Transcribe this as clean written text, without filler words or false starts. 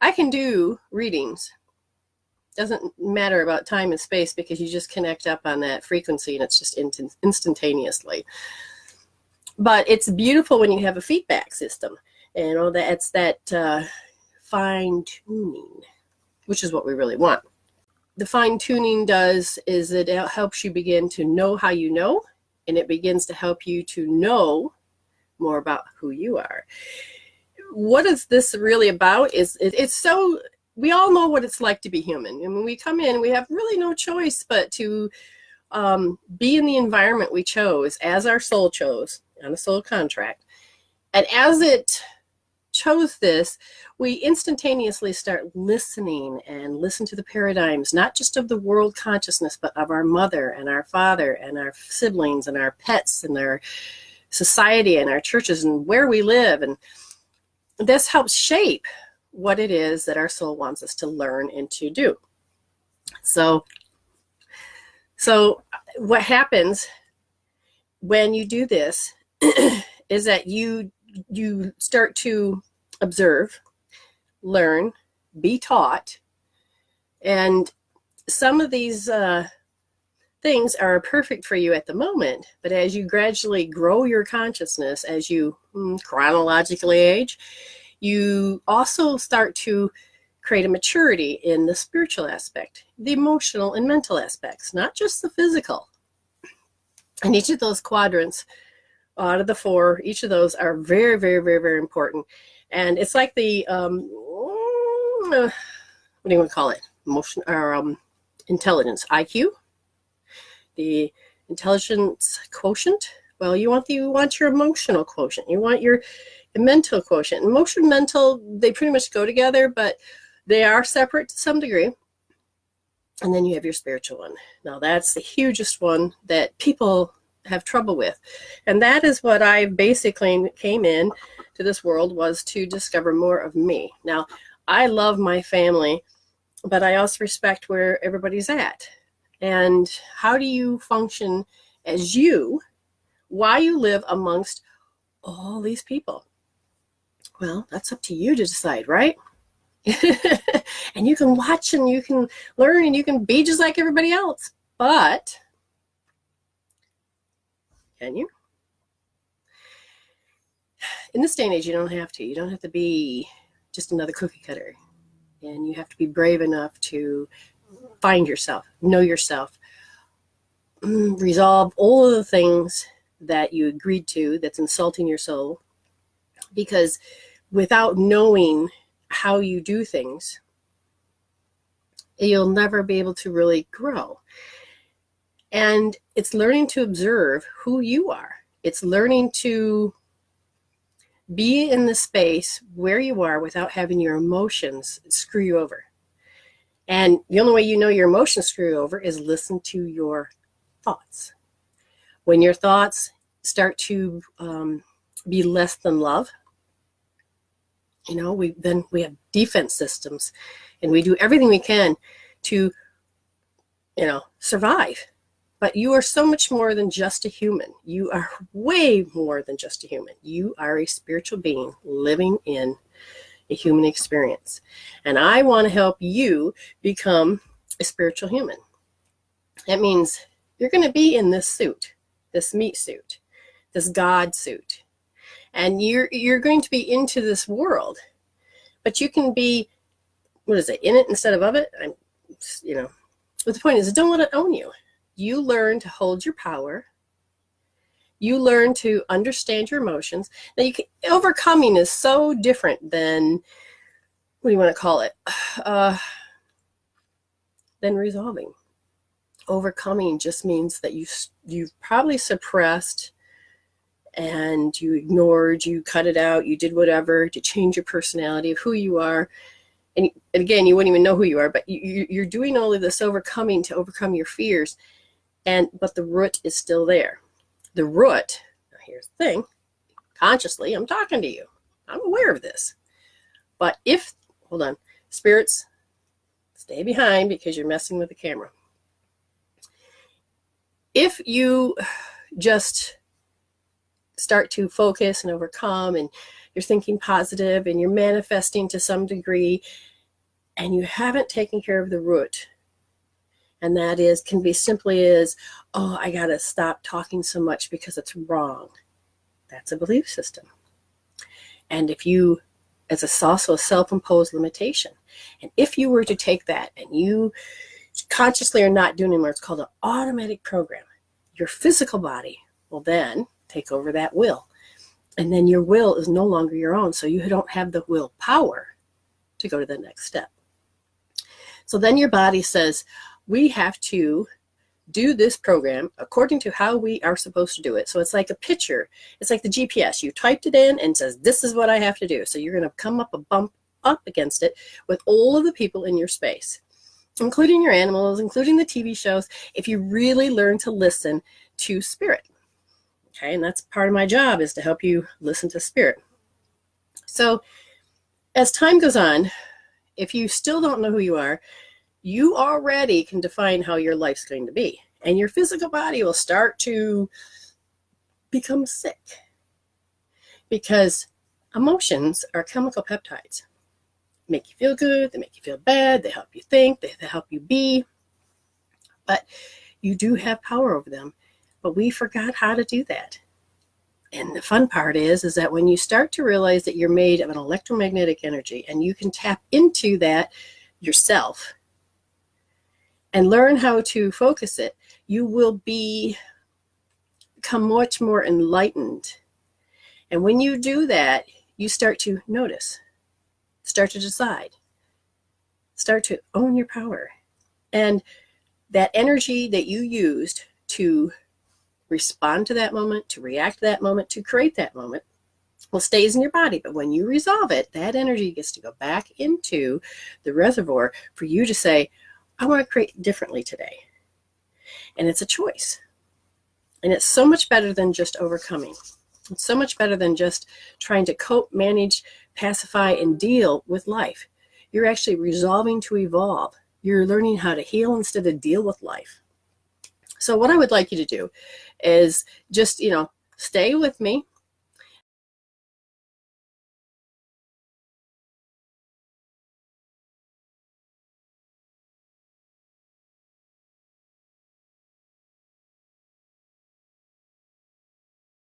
I can do readings. Doesn't matter about time and space because you just connect up on that frequency and it's just instantaneously. But it's beautiful when you have a feedback system. And that's that fine tuning, which is what we really want. The fine tuning is it helps you begin to know how you know, and it begins to help you to know more about who you are. What is this really about? It's so, we all know what it's like to be human. And when we come in, we have really no choice but to be in the environment we chose, as our soul chose, on a soul contract. And as it chose this, we instantaneously start listening and listen to the paradigms, not just of the world consciousness, but of our mother and our father and our siblings and our pets and our society and our churches and where we live. And this helps shape what it is that our soul wants us to learn and to do. So what happens when you do this is that you start to observe, learn, be taught, and some of these things are perfect for you at the moment, but as you gradually grow your consciousness, as you chronologically age, you also start to create a maturity in the spiritual aspect, the emotional and mental aspects, not just the physical. And each of those quadrants out of the 4, each of those are very, very, very, very important. And it's like the, what do you want to call it? Emotion or intelligence, IQ, the intelligence quotient. Well, you want your emotional quotient. You want your mental quotient. Emotion, mental, they pretty much go together, but they are separate to some degree. And then you have your spiritual one. Now that's the hugest one that people have trouble with. And that is what I basically came in to this world, was to discover more of me. Now, I love my family, but I also respect where everybody's at. And how do you function as you while you live amongst all these people? Well, that's up to you to decide, right? And you can watch and you can learn and you can be just like everybody else. But can you? In this day and age, you don't have to. You don't have to be just another cookie cutter. And you have to be brave enough to find yourself, know yourself, resolve all of the things that you agreed to that's insulting your soul. Because without knowing how you do things, you'll never be able to really grow. And it's learning to observe who you are. It's learning to be in the space where you are without having your emotions screw you over. And the only way you know your emotions screw you over is listen to your thoughts. When your thoughts start to be less than love, we have defense systems, and we do everything we can to, survive. But you are so much more than just a human. You are way more than just a human. You are a spiritual being living in a human experience. And I want to help you become a spiritual human. That means you're going to be in this suit, this meat suit, this God suit. And you're going to be into this world. But you can be, in it instead of it? But the point is, don't let it own you. You learn to hold your power. You learn to understand your emotions. Now, overcoming is so different than, what do you want to call it? Than resolving. Overcoming just means that you've probably suppressed and you ignored, you cut it out, you did whatever to change your personality of who you are. And again, you wouldn't even know who you are, but you're doing all of this overcoming to overcome your fears. But the root is still there. The root, now here's the thing, consciously, I'm talking to you. I'm aware of this. But hold on, spirits, stay behind because you're messing with the camera. If you just start to focus and overcome and you're thinking positive and you're manifesting to some degree and you haven't taken care of the root. And that can be simply as, oh, I got to stop talking so much because it's wrong. That's a belief system. And if you, it's also a self-imposed limitation. And if you were to take that and you consciously are not doing anymore, it's called an automatic program. Your physical body will then take over that will. And then your will is no longer your own. So you don't have the willpower to go to the next step. So then your body says, we have to do this program according to how we are supposed to do it. So it's like a picture. It's like the GPS. You typed it in and says, this is what I have to do. So you're going to come up a bump up against it with all of the people in your space, including your animals, including the TV shows, if you really learn to listen to spirit. Okay, and that's part of my job, is to help you listen to spirit. So as time goes on, if you still don't know who you are, you already can define how your life's going to be. And your physical body will start to become sick, because emotions are chemical peptides. They make you feel good, they make you feel bad, they help you think, they help you be. But you do have power over them. But we forgot how to do that. And the fun part is that when you start to realize that you're made of an electromagnetic energy and you can tap into that yourself and learn how to focus it, you will become much more enlightened. And when you do that, you start to notice, start to decide, start to own your power. And that energy that you used to respond to that moment, to react to that moment, to create that moment, well, stays in your body. But when you resolve it, that energy gets to go back into the reservoir for you to say, I want to create differently today. And it's a choice. And it's so much better than just overcoming. It's so much better than just trying to cope, manage, pacify, and deal with life. You're actually resolving to evolve. You're learning how to heal instead of deal with life. So what I would like you to do is just, stay with me